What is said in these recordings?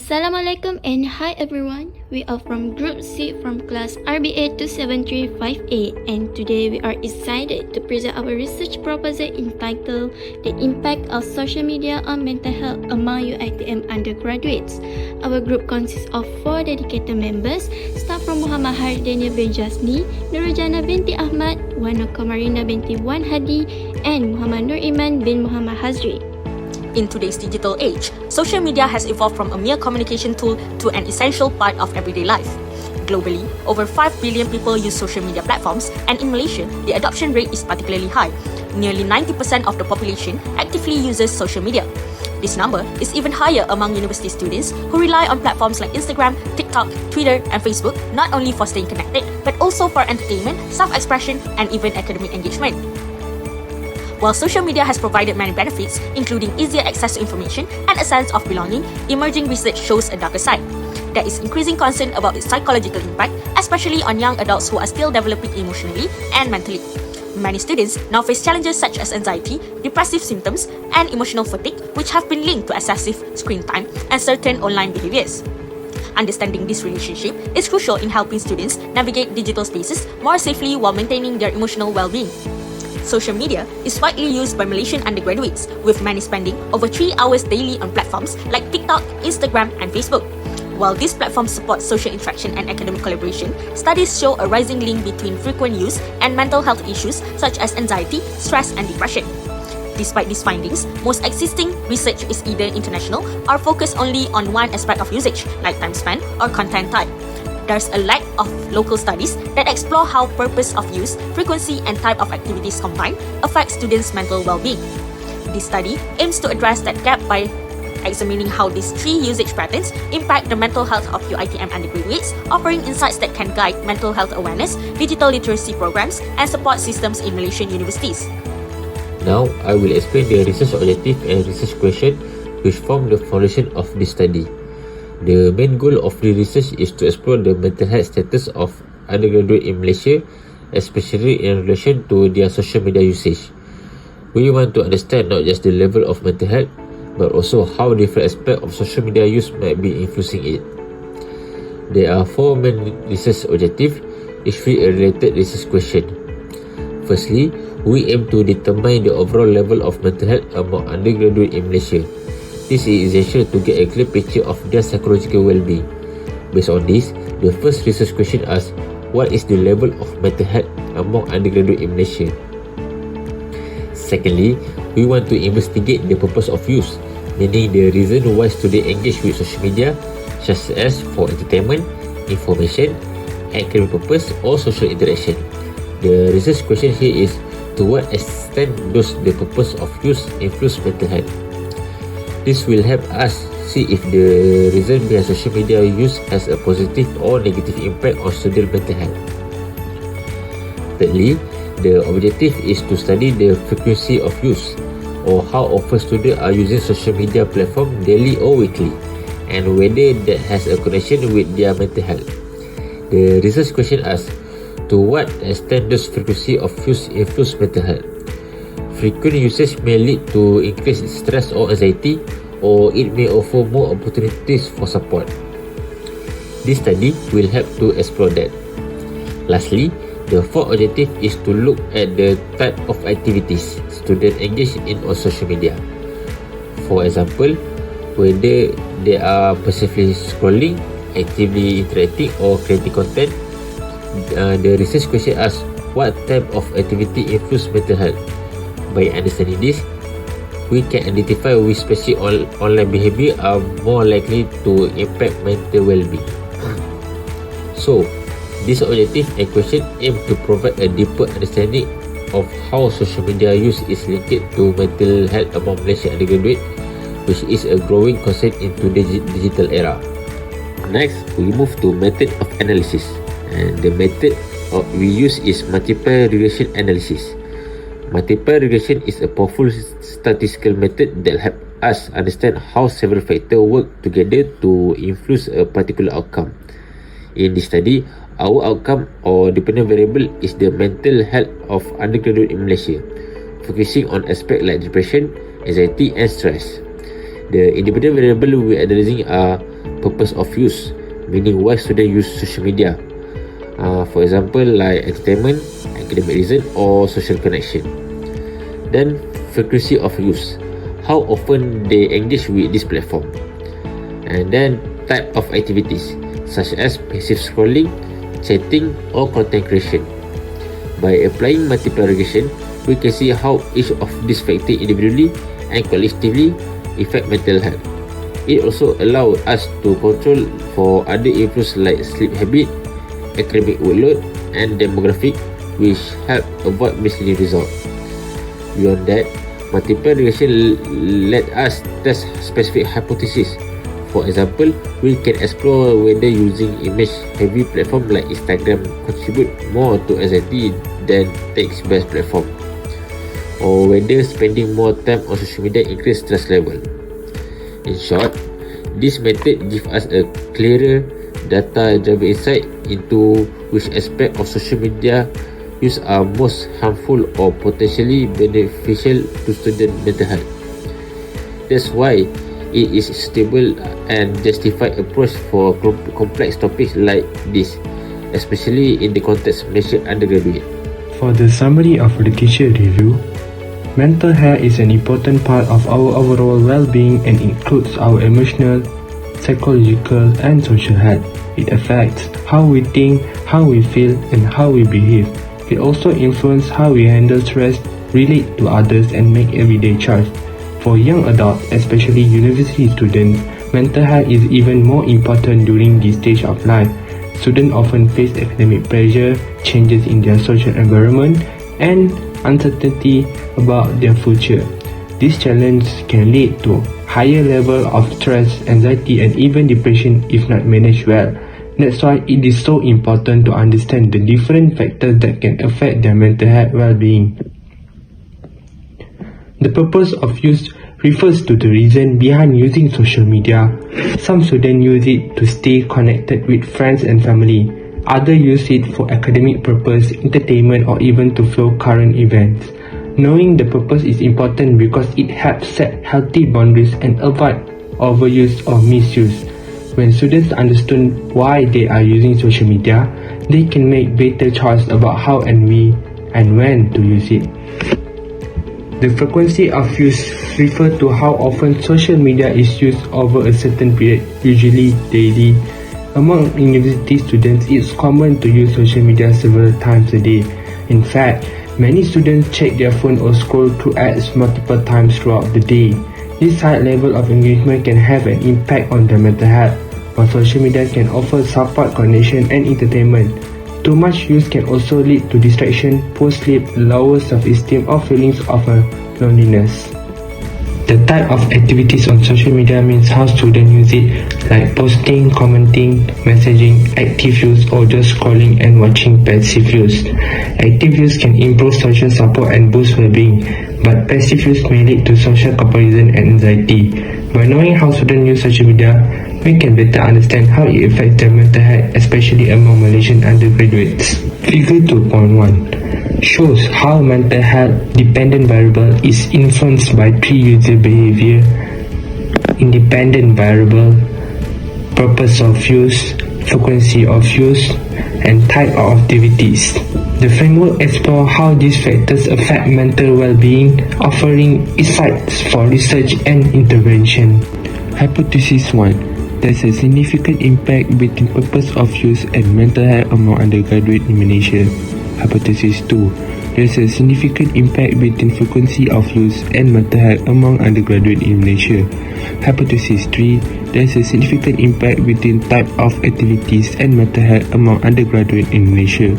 Assalamualaikum and hi everyone. We are from Group C from class RBA 27358 and today we are excited to present our research proposal entitled The Impact of Social Media on Mental Health Among UiTM Undergraduates. Our group consists of 4 dedicated members, staff from Muhammad Hardenia bin Jasni, Nurjana binti Ahmad, Wana Kamarina binti Wan Hadi and Muhammad Nur Iman bin Muhammad Hazri. In today's digital age, social media has evolved from a mere communication tool to an essential part of everyday life. Globally, over 5 billion people use social media platforms, and in Malaysia, the adoption rate is particularly high. Nearly 90% of the population actively uses social media. This number is even higher among university students who rely on platforms like Instagram, TikTok, Twitter, and Facebook not only for staying connected, but also for entertainment, self-expression, and even academic engagement. While social media has provided many benefits, including easier access to information and a sense of belonging, emerging research shows a darker side. There is increasing concern about its psychological impact, especially on young adults who are still developing emotionally and mentally. Many students now face challenges such as anxiety, depressive symptoms, and emotional fatigue, which have been linked to excessive screen time and certain online behaviors. Understanding this relationship is crucial in helping students navigate digital spaces more safely while maintaining their emotional well-being. Social media is widely used by Malaysian undergraduates, with many spending over 3 hours daily on platforms like TikTok, Instagram, and Facebook. While these platforms support social interaction and academic collaboration, studies show a rising link between frequent use and mental health issues such as anxiety, stress, and depression. Despite these findings, most existing research is either international or focused only on one aspect of usage, like time spent or content type. There's a lack of local studies that explore how purpose of use, frequency, and type of activities combined affect students' mental well-being. This study aims to address that gap by examining how these 3 usage patterns impact the mental health of UiTM undergraduates, offering insights that can guide mental health awareness, digital literacy programs, and support systems in Malaysian universities. Now, I will explain the research objective and research question which form the foundation of this study. The main goal of the research is to explore the mental health status of undergraduates in Malaysia, especially in relation to their social media usage. We want to understand not just the level of mental health, but also how different aspects of social media use might be influencing it. There are 4 main research objectives, each with a related research question. Firstly, we aim to determine the overall level of mental health among undergraduates in Malaysia. This is essential to get a clear picture of their psychological well-being. Based on this, the first research question asks, what is the level of mental health among undergraduates in Malaysia? Secondly, we want to investigate the purpose of use, meaning the reason why students engage with social media, such as for entertainment, information, academic purpose, or social interaction. The research question here is, to what extent does the purpose of use influence mental health? This will help us see if the reason behind social media use has a positive or negative impact on student mental health. Thirdly, the objective is to study the frequency of use, or how often students are using social media platform daily or weekly, and whether that has a connection with their mental health. The research question asks, to what extent does frequency of use influence mental health? Frequent usage may lead to increased stress or anxiety, or it may offer more opportunities for support. This study will help to explore that. Lastly, the fourth objective is to look at the type of activities students engage in on social media. For example, whether they are passively scrolling, actively interacting, or creating content. The research question asks, what type of activity influence mental health? By understanding this, we can identify which species of online behavior are more likely to impact mental well-being. So, this objective and question aim to provide a deeper understanding of how social media use is linked to mental health among Malaysian undergraduates, which is a growing concern in today's digital era. Next, we move to method of analysis, and the method we use is multiple regression analysis. Multiple regression is a powerful statistical method that helps us understand how several factors work together to influence a particular outcome. In this study, our outcome or dependent variable is the mental health of undergraduates in Malaysia, focusing on aspects like depression, anxiety, and stress. The independent variable we are analyzing are purpose of use, meaning why students use social media. For example, like entertainment, academic reason, or social connection. Then frequency of use, how often they engage with this platform. And then type of activities, such as passive scrolling, chatting, or content creation. By applying multiple regression, we can see how each of these factors individually and collectively affect mental health. It also allows us to control for other influences like sleep habit, academic workload, and demographic, which help avoid misleading results. Beyond that, multiple regression let us test specific hypotheses. For example, we can explore whether using image-heavy platform like Instagram contribute more to anxiety than text-based platform, or whether spending more time on social media increase stress level. In short, this method gives us a clearer data-driven insight into which aspect of social media use are most harmful or potentially beneficial to student mental health. That's why it is a suitable and justified approach for complex topics like this, especially in the context of Malaysian undergraduate. For the summary of the teacher review, mental health is an important part of our overall well-being and includes our emotional, psychological, and social health. It affects how we think, how we feel, and how we behave. It also influences how we handle stress, relate to others, and make everyday choices. For young adults, especially university students, mental health is even more important during this stage of life. Students often face academic pressure, changes in their social environment, and uncertainty about their future. These challenges can lead to higher level of stress, anxiety, and even depression if not managed well. That's why it is so important to understand the different factors that can affect their mental health well-being. The purpose of use refers to the reason behind using social media. Some students use it to stay connected with friends and family. Others use it for academic purpose, entertainment, or even to follow current events. Knowing the purpose is important because it helps set healthy boundaries and avoid overuse or misuse. When students understand why they are using social media, they can make better choices about how and when to use it. The frequency of use refers to how often social media is used over a certain period, usually daily. Among university students, it's common to use social media several times a day. In fact, many students check their phone or scroll through ads multiple times throughout the day. This high level of engagement can have an impact on their mental health, while social media can offer support, connection, and entertainment. Too much use can also lead to distraction, poor sleep, lower self-esteem, or feelings of loneliness. The type of activities on social media means how students use it, like posting, commenting, messaging, active use, or just scrolling and watching passive use. Active use can improve social support and boost well-being, but passive use may lead to social comparison and anxiety. By knowing how students use social media, we can better understand how it affects their mental health, especially among Malaysian undergraduates. Figure 2.1 shows how mental health dependent variable is influenced by three user behavior: independent variable, purpose of use, frequency of use, and type of activities. The framework explores how these factors affect mental well-being, offering insights for research and intervention. Hypothesis 1. There's a significant impact between purpose of use and mental health among undergraduates in Malaysia. Hypothesis 2. There's a significant impact between frequency of use and mental health among undergraduates in Malaysia. Hypothesis 3. There's a significant impact between type of activities and mental health among undergraduates in Malaysia.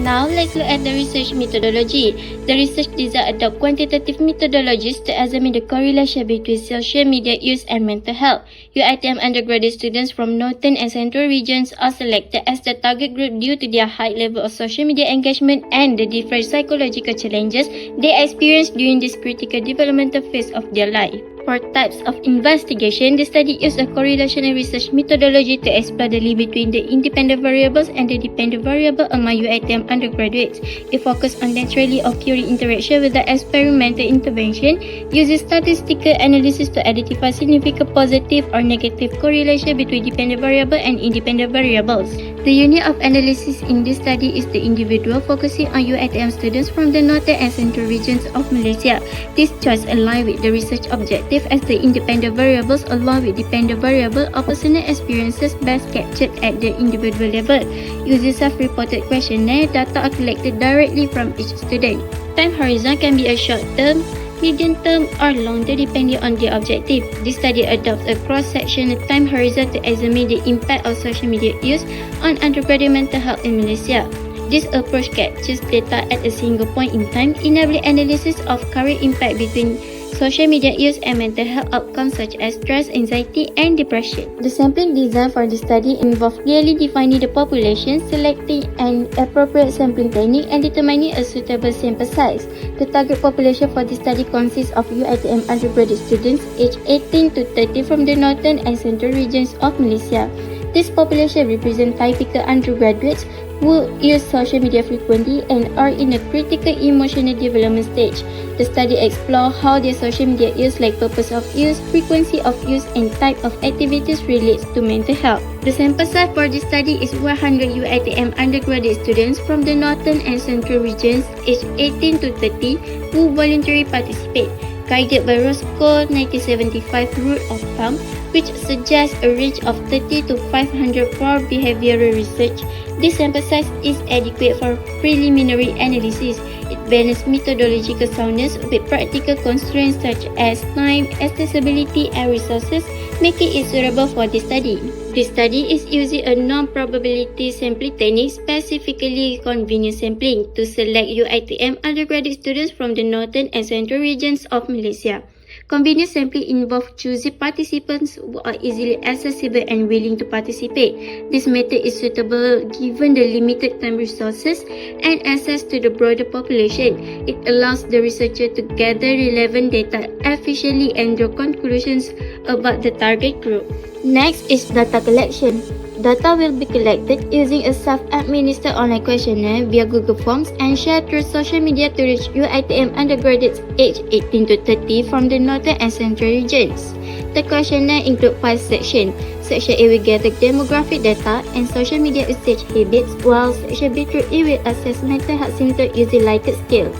Now let's look at the research methodology. The research design adopt quantitative methodologies to examine the correlation between social media use and mental health. UiTM undergraduate students from northern and central regions are selected as the target group due to their high level of social media engagement and the different psychological challenges they experience during this critical developmental phase of their life. for types of investigation, the study used a correlational research methodology to explore the link between the independent variables and the dependent variable among UiTM undergraduates. It focused on naturally occurring interaction with the experimental intervention, uses statistical analysis to identify significant positive or negative correlation between dependent variable and independent variables. The unit of analysis in this study is the individual, focusing on UiTM students from the northern and central regions of Malaysia. This choice aligns with the research objective as the independent variables along with dependent variable of personal experiences best captured at the individual level. Using self-reported questionnaire, data are collected directly from each student. Time horizon can be a short term, medium term or long term depending on the objective. This study adopts a cross-sectional time horizon to examine the impact of social media use on undergraduate mental health in Malaysia. This approach captures data at a single point in time, enabling analysis of current impact between social media use and mental health outcomes such as stress, anxiety, and depression. The sampling design for the study involved clearly defining the population, selecting an appropriate sampling technique, and determining a suitable sample size. The target population for the study consists of UiTM undergraduate students aged 18 to 30 from the northern and central regions of Malaysia. This population represents typical undergraduates who use social media frequently and are in a critical emotional development stage. The study explores how their social media use, like purpose of use, frequency of use, and type of activities relates to mental health. The sample size for this study is 100 UiTM undergraduate students from the northern and central regions aged 18 to 30 who voluntarily participate, guided by Roscoe 1975 rule of thumb, which suggests a range of 30 to 500 for behavioral research. This sample size is adequate for preliminary analysis. It balances methodological soundness with practical constraints such as time, accessibility, and resources, making it suitable for this study. This study is using a non-probability sampling technique, specifically convenience sampling, to select UiTM undergraduate students from the northern and central regions of Malaysia. Convenience sampling involves choosing participants who are easily accessible and willing to participate. This method is suitable given the limited time resources and access to the broader population. It allows the researcher to gather relevant data efficiently and draw conclusions about the target group. Next is data collection. Data will be collected using a self-administered online questionnaire via Google Forms and shared through social media to reach UiTM undergraduates aged 18 to 30 from the northern and central regions. The questionnaire includes 5 sections. Section A will gather demographic data and social media usage habits, while Section B through it will assess mental health symptoms using lighted scales.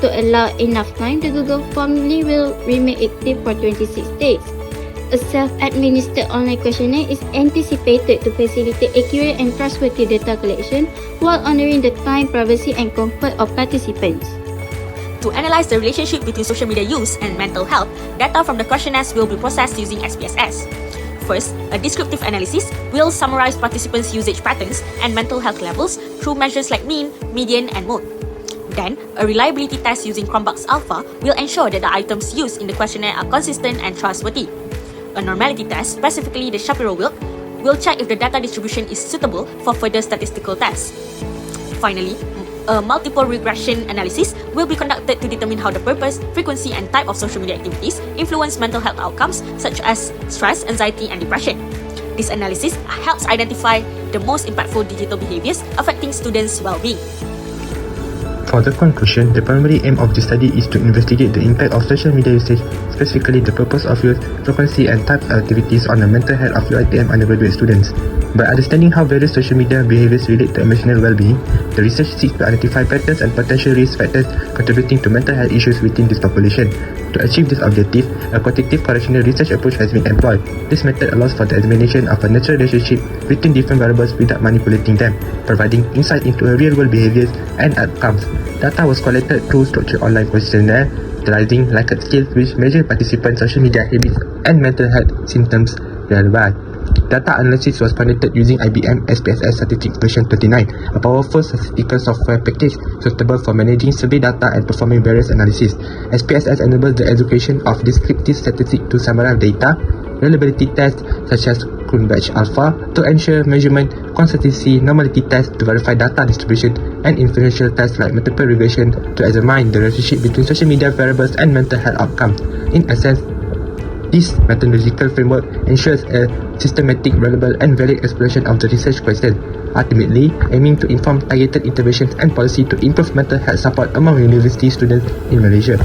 To allow enough time, the Google Form link will remain active for 26 days. A self-administered online questionnaire is anticipated to facilitate accurate and trustworthy data collection while honoring the time, privacy, and comfort of participants. To analyze the relationship between social media use and mental health, data from the questionnaires will be processed using SPSS. First, a descriptive analysis will summarize participants' usage patterns and mental health levels through measures like mean, median, and mode. Then, a reliability test using Chromebox Alpha will ensure that the items used in the questionnaire are consistent and trustworthy. A normality test, specifically the Shapiro-Wilk, will check if the data distribution is suitable for further statistical tests. Finally, a multiple regression analysis will be conducted to determine how the purpose, frequency, and type of social media activities influence mental health outcomes such as stress, anxiety, and depression. This analysis helps identify the most impactful digital behaviors affecting students' well-being. For the conclusion, the primary aim of the study is to investigate the impact of social media usage, specifically the purpose of use, frequency, and types of activities on the mental health of UiTM undergraduate students. By understanding how various social media behaviors relate to emotional well-being, the research seeks to identify patterns and potential risk factors contributing to mental health issues within this population. To achieve this objective, a quantitative correlational research approach has been employed. This method allows for the examination of a natural relationship between different variables without manipulating them, providing insight into real-world behaviors and outcomes. Data was collected through structured online questionnaire, utilizing Likert scales which measure participants' social media habits and mental health symptoms worldwide. Data analysis was conducted using IBM SPSS Statistics version 29, a powerful statistical software package suitable for managing survey data and performing various analyses. SPSS enables the execution of descriptive statistics to summarize data, reliability tests such as Cronbach Alpha to ensure measurement, consistency, normality tests to verify data distribution, and inferential tests like multiple regression to examine the relationship between social media variables and mental health outcomes. In essence, This methodological framework ensures a systematic, relevant and varied exploration of the research question, ultimately aiming to inform targeted interventions and policy to improve mental health support among university students in Malaysia.